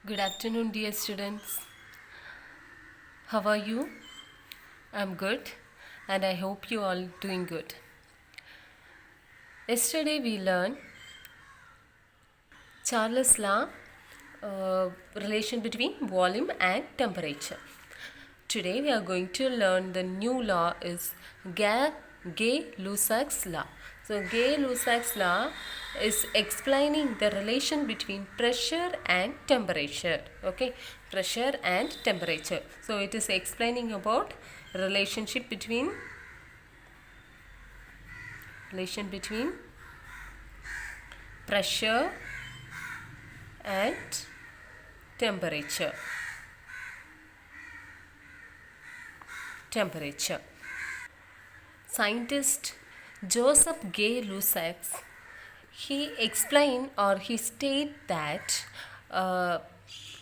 Good afternoon, dear students. How are you? I'm good, and I hope you all doing good. Yesterday we learned Charles' law, relation between volume and temperature. Today we are going to learn the new law is Gay-Lussac's law. So Gay-Lussac's law is explaining the relation between pressure and temperature. Okay, pressure and temperature. So it is explaining about relation between pressure and temperature. Scientist Joseph Gay-Lussac, he explained or he stated that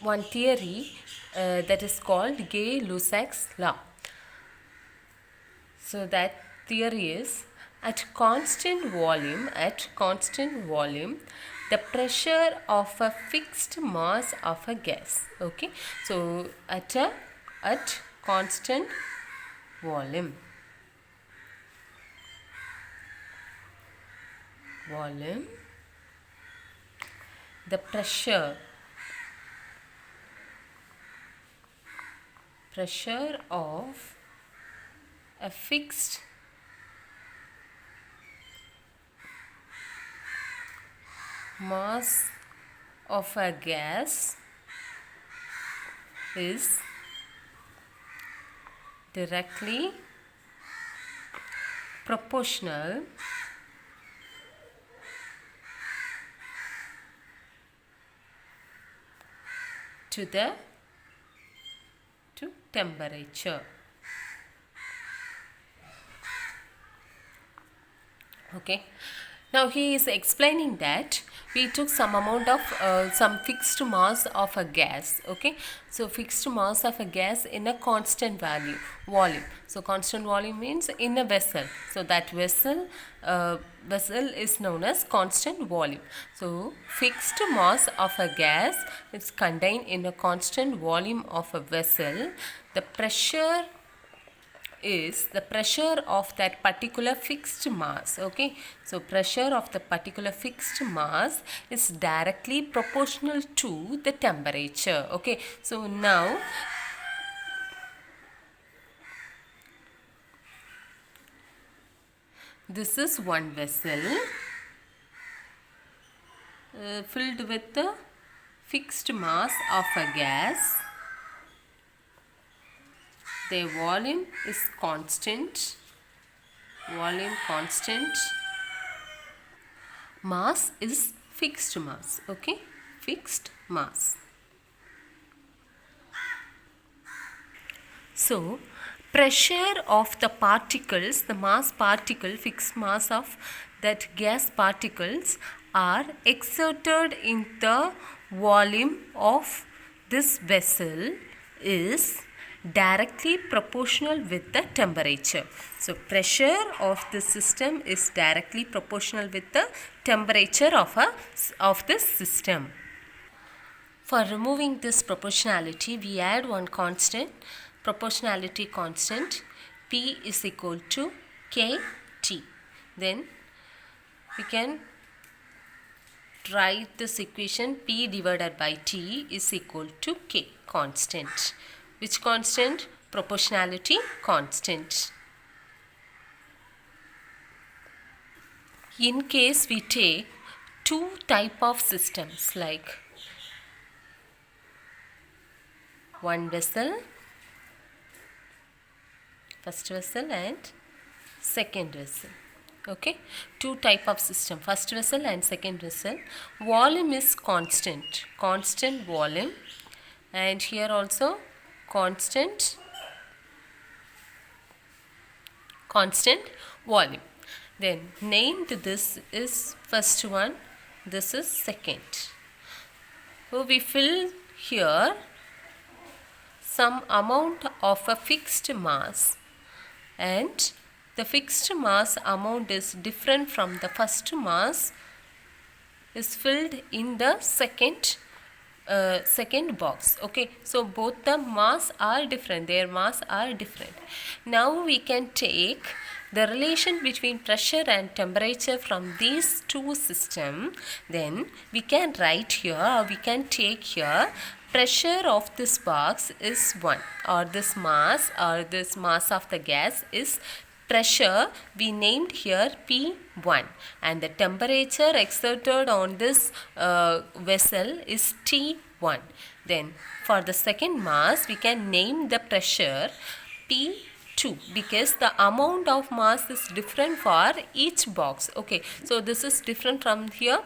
one theory that is called Gay-Lussac's law. So that theory is at constant volume, the pressure of a fixed mass of a gas. Okay, so at constant volume, the pressure of a fixed mass of a gas is directly proportional to temperature. Okay, now he is explaining that we took some amount of some fixed mass of a gas. Okay, so fixed mass of a gas in a constant volume. So constant volume means in a vessel. So that vessel is known as constant volume. So fixed mass of a gas is contained in a constant volume of a vessel. The pressure is the pressure of that particular fixed mass. Okay, so pressure of the particular fixed mass is directly proportional to the temperature. Okay, so now this is one vessel filled with the fixed mass of a gas. The volume is constant. Mass is fixed mass. Okay, fixed mass. So pressure of the particles, the mass particle, fixed mass of that gas particles are exerted in the volume of this vessel is directly proportional with the temperature. So pressure of the system is directly proportional with the temperature of this system. For removing this proportionality, we add one constant, proportionality constant, P is equal to KT. Then we can write this equation P divided by T is equal to K constant. Which constant? Proportionality constant. In case we take two type of systems like one vessel, first vessel and second vessel. Okay, two type of system, first vessel and second vessel. Volume is constant volume, and here also constant volume. Then named this is first one, this is second. So we fill here some amount of a fixed mass, and the fixed mass amount is different from the first mass is filled in the second second box. Okay, so both the mass are different, their mass are different. Now we can take the relation between pressure and temperature from these two systems. Then we can write here, or we can take here, pressure of this box is 1, or this mass of the gas is pressure, we named here P1, and the temperature exerted on this vessel is T1. Then for the second mass we can name the pressure P2, because the amount of mass is different for each box. Okay, so this is different from here,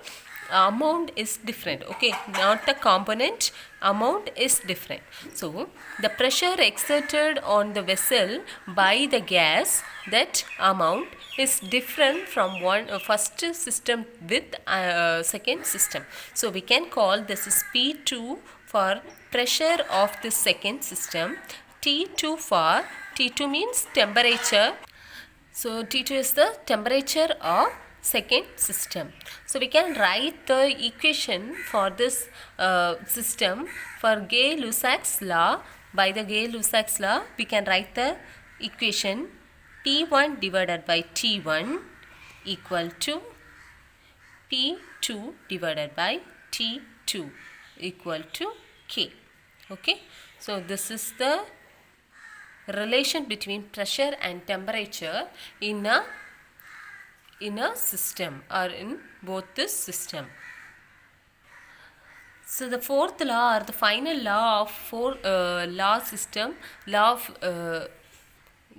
amount is different. Okay, not the component, amount is different. So the pressure exerted on the vessel by the gas, that amount is different from first system with second system. So we can call this is P2 for pressure of the second system, T2 for, T2 means temperature, so T2 is the temperature of second system. So we can write the equation for this system for Gay-Lussac's law. By the Gay-Lussac's law we can write the equation P1 divided by T1 equal to P2 divided by T2 equal to K. Okay, so this is the relation between pressure and temperature in a system, or in both this system. So the fourth law, or the final law of law of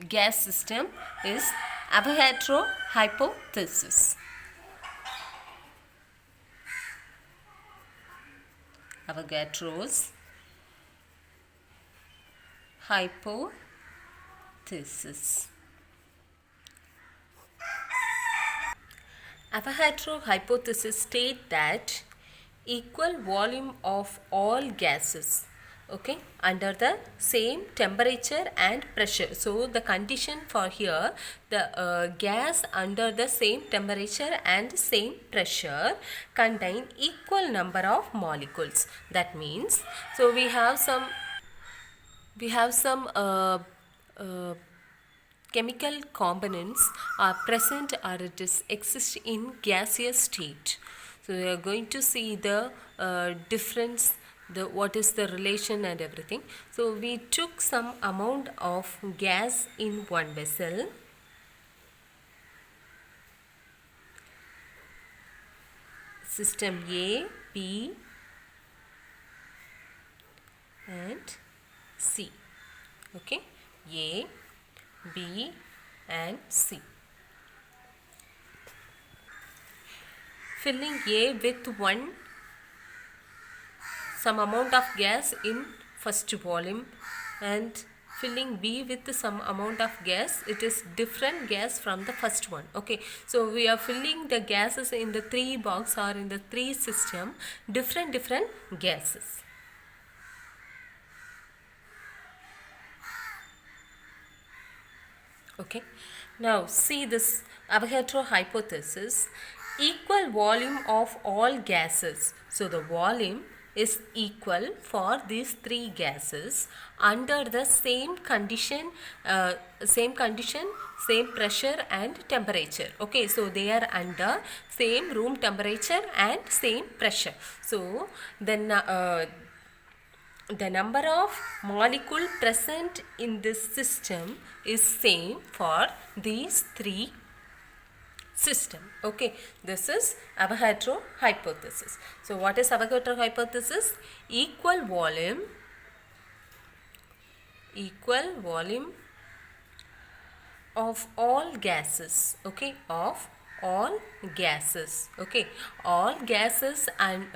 gas system, is Avogadro hypothesis. Avogadro's hypothesis. Avogadro hypothesis states that equal volume of all gases, okay, under the same temperature and pressure. So the condition for here, the gas under the same temperature and same pressure contain equal number of molecules. That means, so we have some chemical components are present, or it is exist in gaseous state. So we are going to see the difference, what is the relation and everything. So we took some amount of gas in one vessel. System A, B and C. Okay, A, B and C. Filling A with some amount of gas in first volume, and filling B with some amount of gas, it is different gas from the first one. Okay, so we are filling the gases in the three box, or in the three system, different gases. Okay, now see this Avogadro hypothesis, equal volume of all gases. So the volume is equal for these three gases under the same condition, same pressure and temperature. Okay, so they are under same room temperature and same pressure. So then the number of molecule present in this system is same for these three system. Okay, this is Avogadro hypothesis. So what is Avogadro hypothesis? Equal volume of all gases. Okay, of all gases. Okay, all gases, and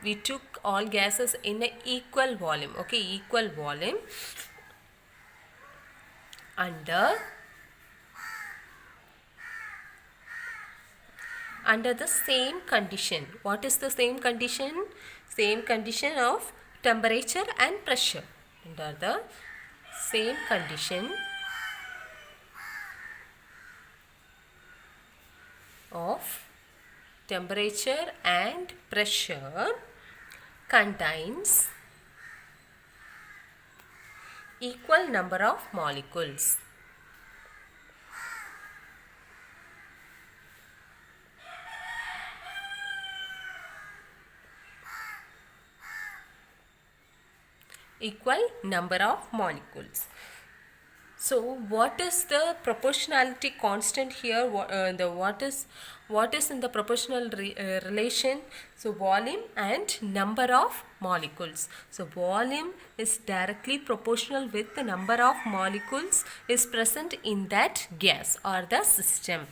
we took all gases in a equal volume. Okay, equal volume under the same condition. What is the same condition? Same condition of temperature and pressure. Under the same condition of temperature and pressure, contains equal number of molecules. Equal number of molecules. So what is the proportionality constant here? What is in the proportional relation? So volume and number of molecules. So volume is directly proportional with the number of molecules is present in that gas or the system.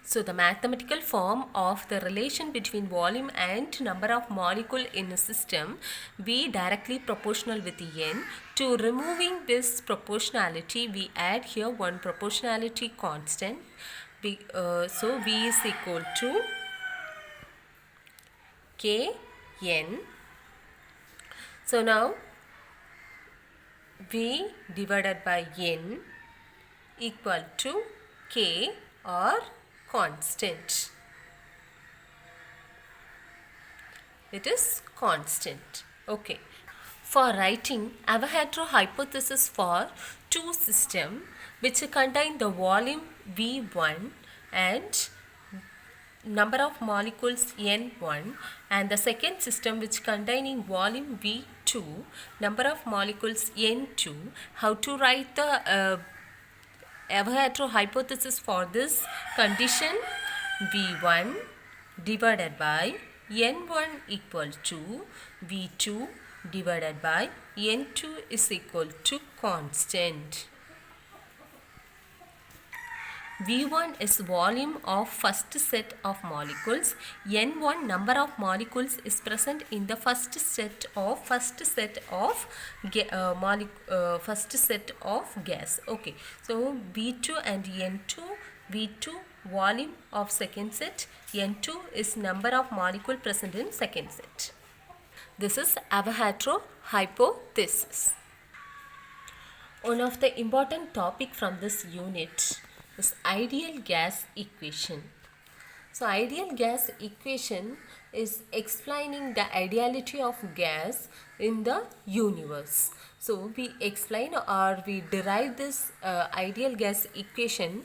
So the mathematical form of the relation between volume and number of molecule in a system, V directly proportional with N. To removing this proportionality, we add here one proportionality constant. So V is equal to Kn. So now V divided by N equal to K or constant. It is constant. Okay. For writing Avogadro hypothesis for two systems which contain the volume V1 and number of molecules N1, and the second system which containing volume V2, number of molecules N2, how to write the Avogadro hypothesis for this condition? V1 divided by N1 equal to V2 divided by N2 is equal to constant. V1 is volume of first set of molecules. N1 number of molecules is present in the first set of gas. Okay, so V2 and N2, V2 volume of second set, N2 is number of molecule present in second set. This is Avogadro hypothesis. One of the important topic from this unit is ideal gas equation. So ideal gas equation is explaining the ideality of gas in the universe. So we explain or we derive this ideal gas equation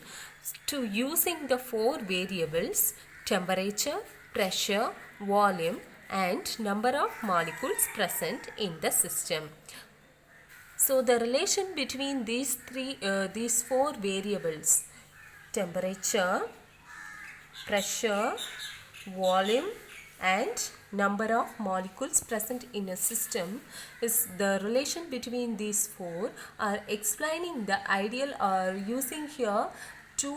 to using the four variables: temperature, pressure, volume and number of molecules present in the system. So the relation between these four variables, temperature, pressure, volume and number of molecules present in a system, is the relation between these four are explaining the ideal or using here to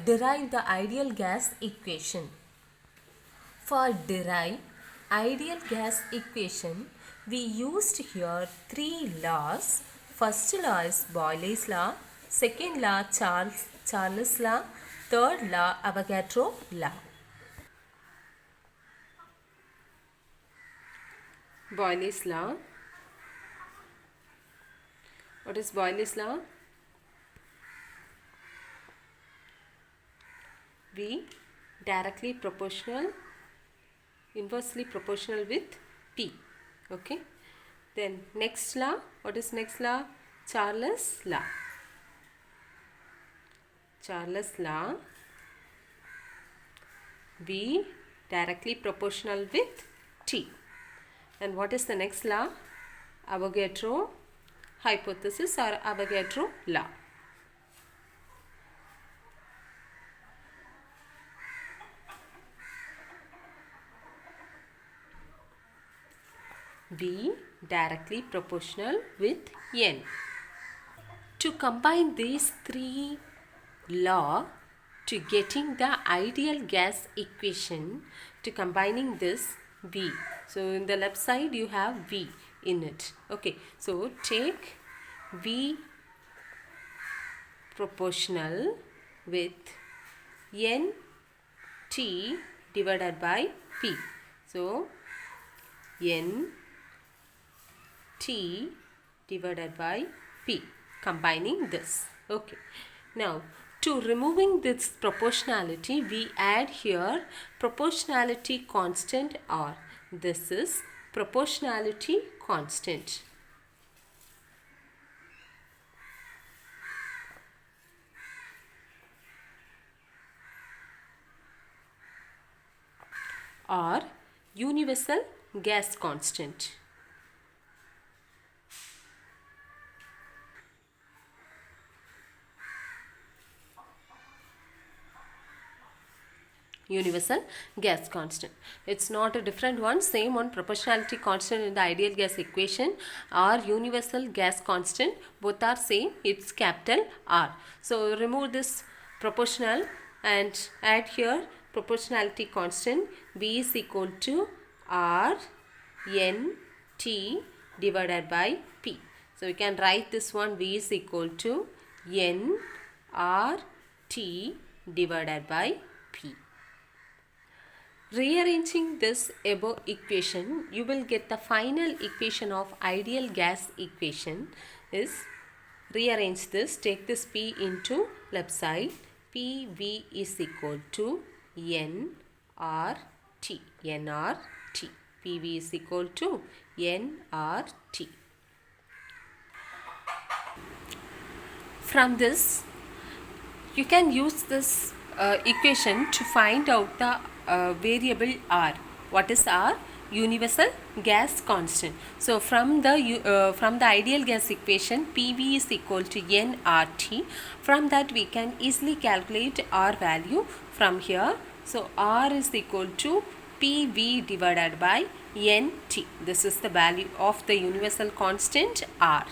derive the ideal gas equation. For derive ideal gas equation, we used here three laws. First law is Boyle's law, second law Charles law, third law Avogadro law. Boyle's law. What is Boyle's law? V directly proportional, inversely proportional with P. Okay. Then next law. What is next law? Charles law. Charles law. V directly proportional with T. And what is the next law? Avogadro hypothesis or Avogadro law. V directly proportional with N. To combine these three laws to getting the ideal gas equation, to combining this V. So in the left side you have V in it. Okay, so take V proportional with N T divided by P. So N T divided by P, combining this. Okay, now to removing this proportionality, we add here proportionality constant R. This is proportionality constant. Or universal gas constant. Universal gas constant. It's not a different one, same one, proportionality constant in the ideal gas equation or universal gas constant, both are same, it's capital R. So remove this proportional and add here proportionality constant. B is equal to R N T divided by P. So we can write this one, V is equal to N R T divided by P. Rearranging this above equation, you will get the final equation of ideal gas equation is, rearrange this, take this P into left side, PV is equal to nRT, nRT, PV is equal to nRT. From this, you can use this equation to find out the variable R. What is R? Universal gas constant. So from the ideal gas equation, PV is equal to nRT. From that we can easily calculate R value from here. So R is equal to PV divided by NT. This is the value of the universal constant R.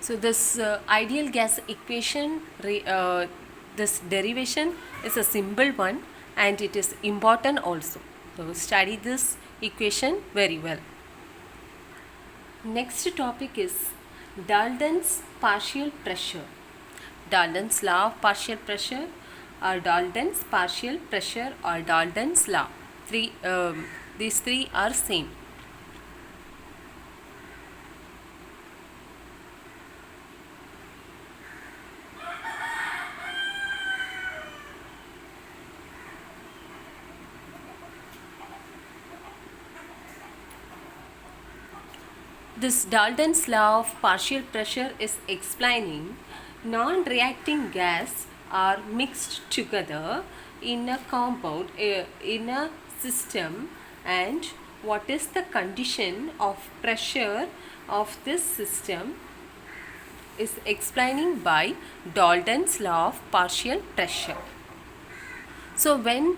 So this ideal gas equation, this derivation is a simple one and it is important also. So study this equation very well. Next topic is Dalton's partial pressure. Dalton's law of partial pressure or Dalton's partial pressure or Dalton's law. These three are same. This Dalton's law of partial pressure is explaining non-reacting gas are mixed together in a compound, in a system, and what is the condition of pressure of this system is explaining by Dalton's law of partial pressure. So when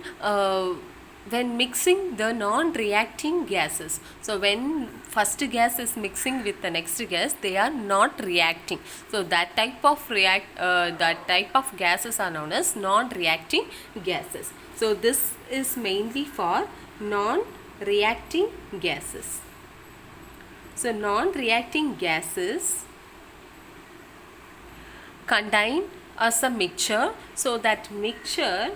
mixing the non-reacting gases, so when first gas is mixing with the next gas, they are not reacting. So that type of gases are known as non-reacting gases. So this is mainly for non-reacting gases. So non-reacting gases contain as a mixture. So that mixture,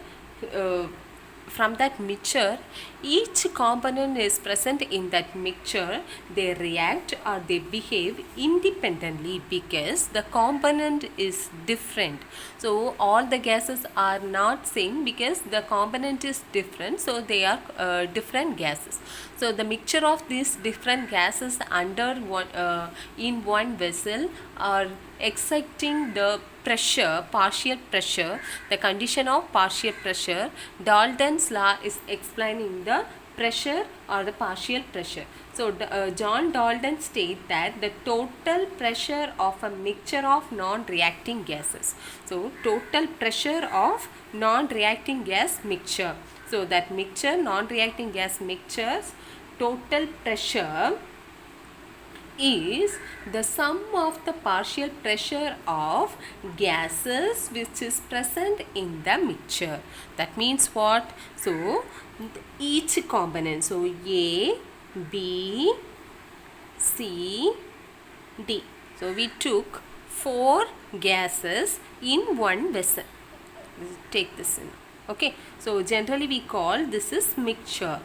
from that mixture, each component is present in that mixture. They react or they behave independently because the component is different. So all the gases are not same because the component is different. So they are different gases. So the mixture of these different gases under one in one vessel are exciting the pressure, partial pressure, the condition of partial pressure. Dalton's law is explaining the pressure or the partial pressure. So John Dalton states that the total pressure of a mixture of non-reacting gases. So total pressure of non-reacting gas mixture. So that mixture, non-reacting gas mixtures, total pressure is the sum of the partial pressure of gases which is present in the mixture. That means what? So each component, so A, B, C, D. So we took 4 gases in one vessel. Take this in. Okay. So generally we call this is mixture.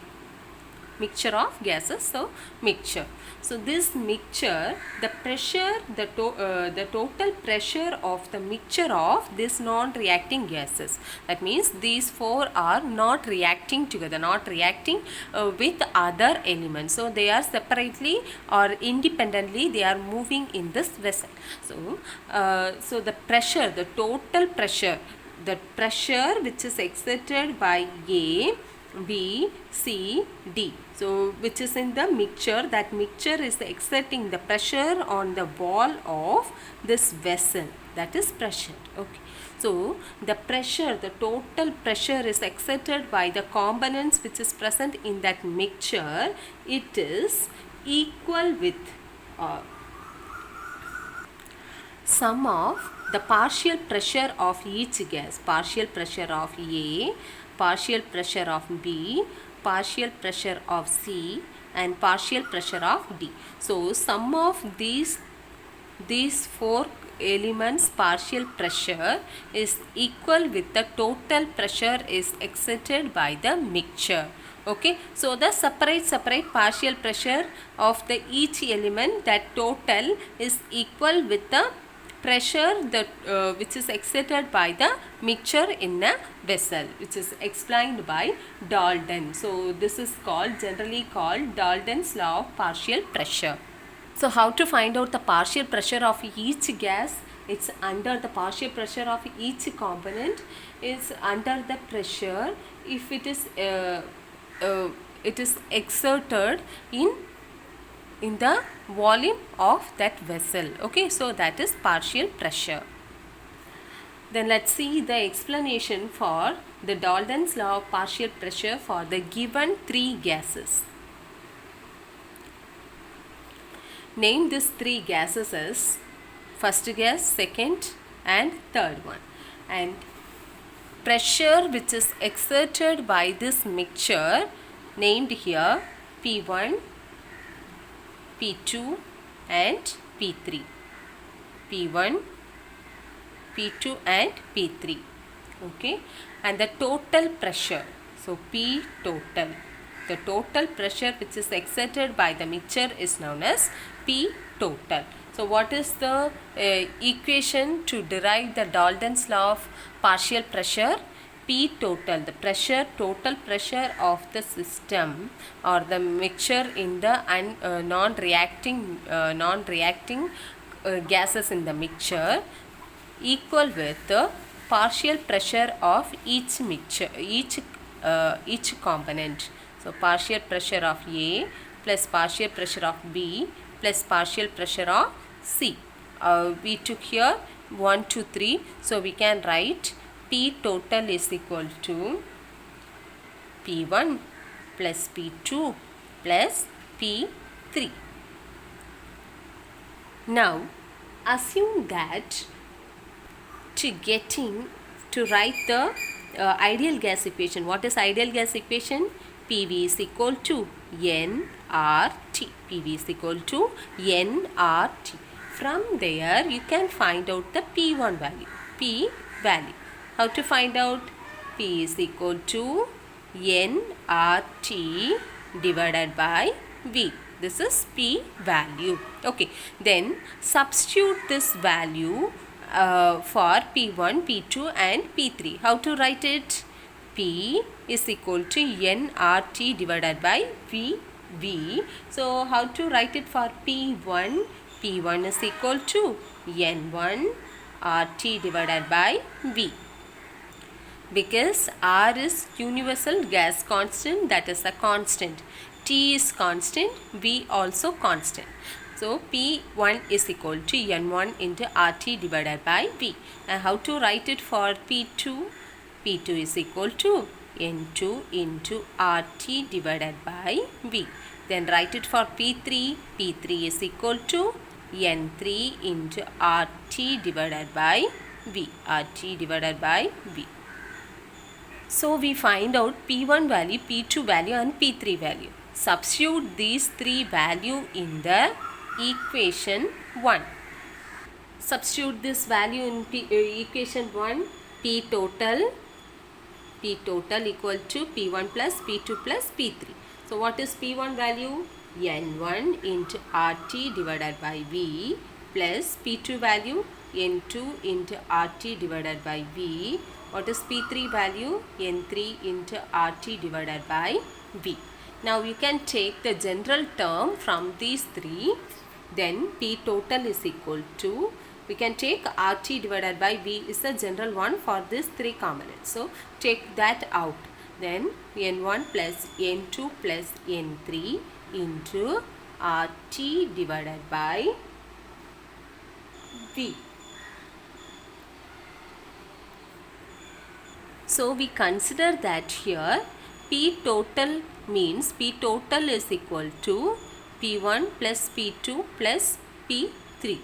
mixture of gases, so mixture. So this mixture, the pressure, the total pressure of the mixture of this non-reacting gases, that means these four are not reacting together, not reacting with other elements, so they are separately or independently they are moving in this vessel. So so the pressure, the total pressure, the pressure which is exerted by A, B, C, D, so which is in the mixture, that mixture is exerting the pressure on the wall of this vessel, that is pressure. Okay, so the pressure, the total pressure is exerted by the components which is present in that mixture, it is equal with sum of the partial pressure of each gas, partial pressure of A, partial pressure of B, partial pressure of C, and partial pressure of D. So sum of these four elements partial pressure is equal with the total pressure is exerted by the mixture. Okay, so the separate partial pressure of the each element, that total is equal with the pressure that which is exerted by the mixture in a vessel, which is explained by Dalton. So this is called, generally called, Dalton's law of partial pressure. So how to find out the partial pressure of each gas? It's under the partial pressure of each component is under the pressure if it is exerted in the volume of that vessel. Okay, so that is partial pressure. Then let's see the explanation for the Dalton's law of partial pressure for the given three gases. Name these three gases as first gas, second and third one. And pressure which is exerted by this mixture named here P1, P2 and P3. P1, P2 and P3. Okay, and the total pressure, so P total, the total pressure which is exerted by the mixture is known as P total. So what is the equation to derive the Dalton's law of partial pressure? P total, the pressure, total pressure of the system or the mixture in the non-reacting gases in the mixture, equal with the partial pressure of each mixture, each component. So partial pressure of A plus partial pressure of B plus partial pressure of C. We took here 1, 2, 3. So we can write P total is equal to P1 plus P2 plus P3. Now assume that to write the ideal gas equation. What is ideal gas equation? PV is equal to nRT. PV is equal to nRT. From there you can find out the P1 value. P value. How to find out? P is equal to nRT divided by V. This is P value. Okay. Then substitute this value for P1, P2 and P3. How to write it? P is equal to nRT divided by V. So how to write it for P1? P1 is equal to N1 RT divided by V. Because R is universal gas constant, that is a constant. T is constant, V also constant. So P1 is equal to N1 into RT divided by V. And how to write it for P2? P2 is equal to N2 into RT divided by V. Then write it for P3. P3 is equal to N3 into RT divided by V. RT divided by V. So we find out P1 value, P2 value and P3 value. Substitute these three values in the equation 1. Substitute this value in equation 1. P total equal to P1 plus P2 plus P3. So what is P1 value? N1 into RT divided by V plus P2 value N2 into RT divided by V. What is P3 value? N3 into RT divided by V. Now you can take the general term from these three. Then P total is equal to, we can take RT divided by V is the general one for these three components. So take that out. Then N1 plus N2 plus N3 into RT divided by V. So we consider that here P total means P total is equal to P1 plus P2 plus P3.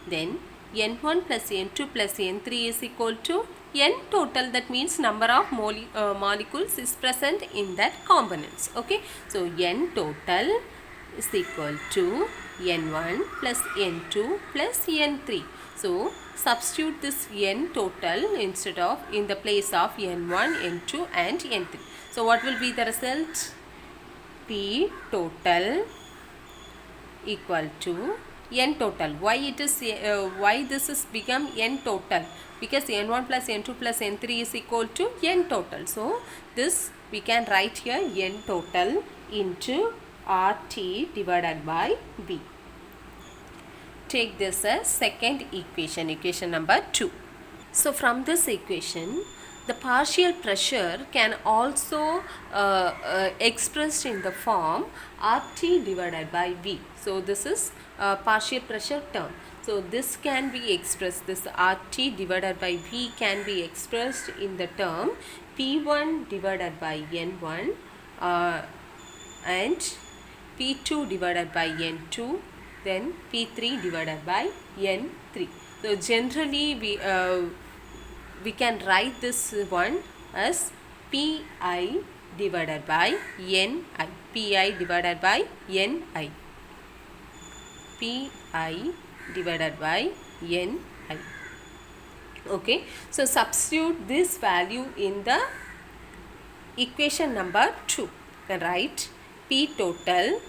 Then N1 plus N2 plus N3 is equal to N total, that means number of molecules is present in that components. Okay, so N total is equal to N1 plus N2 plus N3. So substitute this N total instead of in the place of N1, N2 and N3. So what will be the result? P total equal to N total. Why it is why this is become N total? Because N1 plus N2 plus N3 is equal to N total. So this we can write here N total into RT divided by V. Take this as second equation, equation number 2. So from this equation, the partial pressure can also expressed in the form RT divided by V. So this is partial pressure term. So this can be expressed, this RT divided by V can be expressed in the term P1 divided by N1 and P2 divided by N2, then P3 divided by N3. So generally we can write this one as Pi divided by Ni. Pi divided by Ni. Pi divided by Ni. Okay, so substitute this value in the equation number 2. Then write P total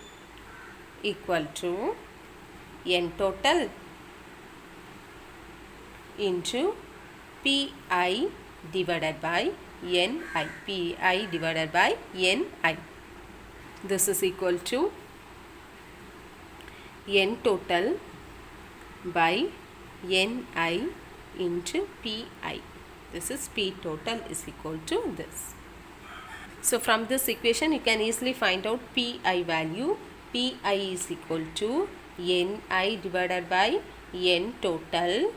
equal to N total into Pi divided by Ni. Pi divided by Ni. This is equal to N total by Ni into Pi. This is P total is equal to this. So from this equation you can easily find out Pi value. Pi is equal to Ni divided by N total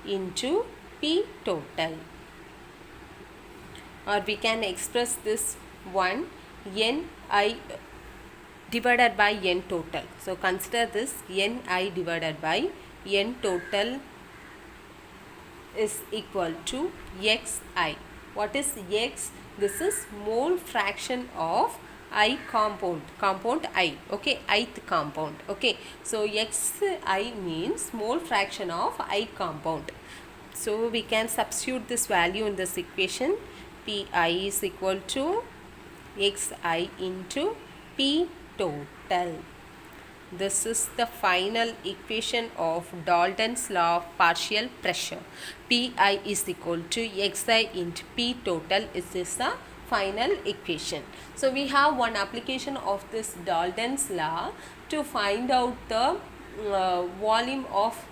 into P total, or we can express this one Ni divided by N total. So consider this Ni divided by N total is equal to Xi. What is X? This is mole fraction of I compound, compound I. Okay, ith compound. Okay, so Xi means mole fraction of I compound. So we can substitute this value in this equation. Pi is equal to Xi into P total. This is the final equation of Dalton's law of partial pressure. Pi is equal to Xi into P total is the final equation. So we have one application of this Dalton's law to find out the volume of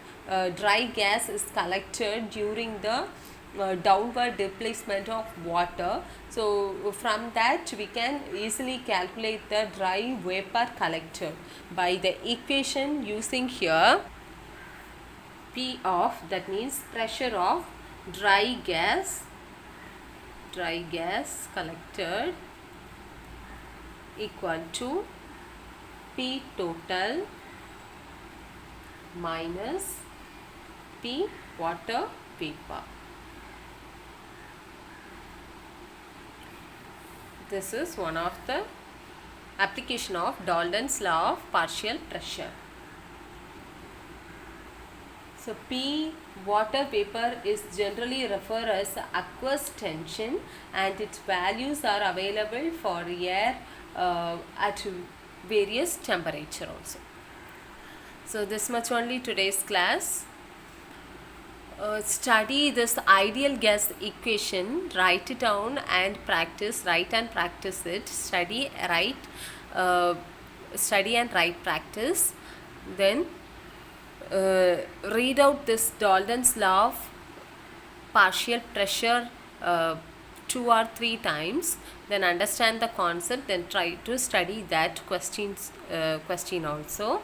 dry gas is collected during the downward displacement of water. So from that we can easily calculate the dry vapor collected by the equation using here P of, that means pressure of dry gas collected equal to P total minus P water vapor. This is one of the application of Dalton's law of partial pressure. So P water vapor is generally referred as aqueous tension and its values are available for air at various temperature also. So this much only today's class. Study this ideal gas equation, write it down and practice, write and practice it. Uh, Study and write practice. Then read out this Dalton's law of partial pressure 2 or 3 times, then understand the concept, then try to study that question also.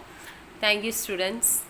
Thank you, students.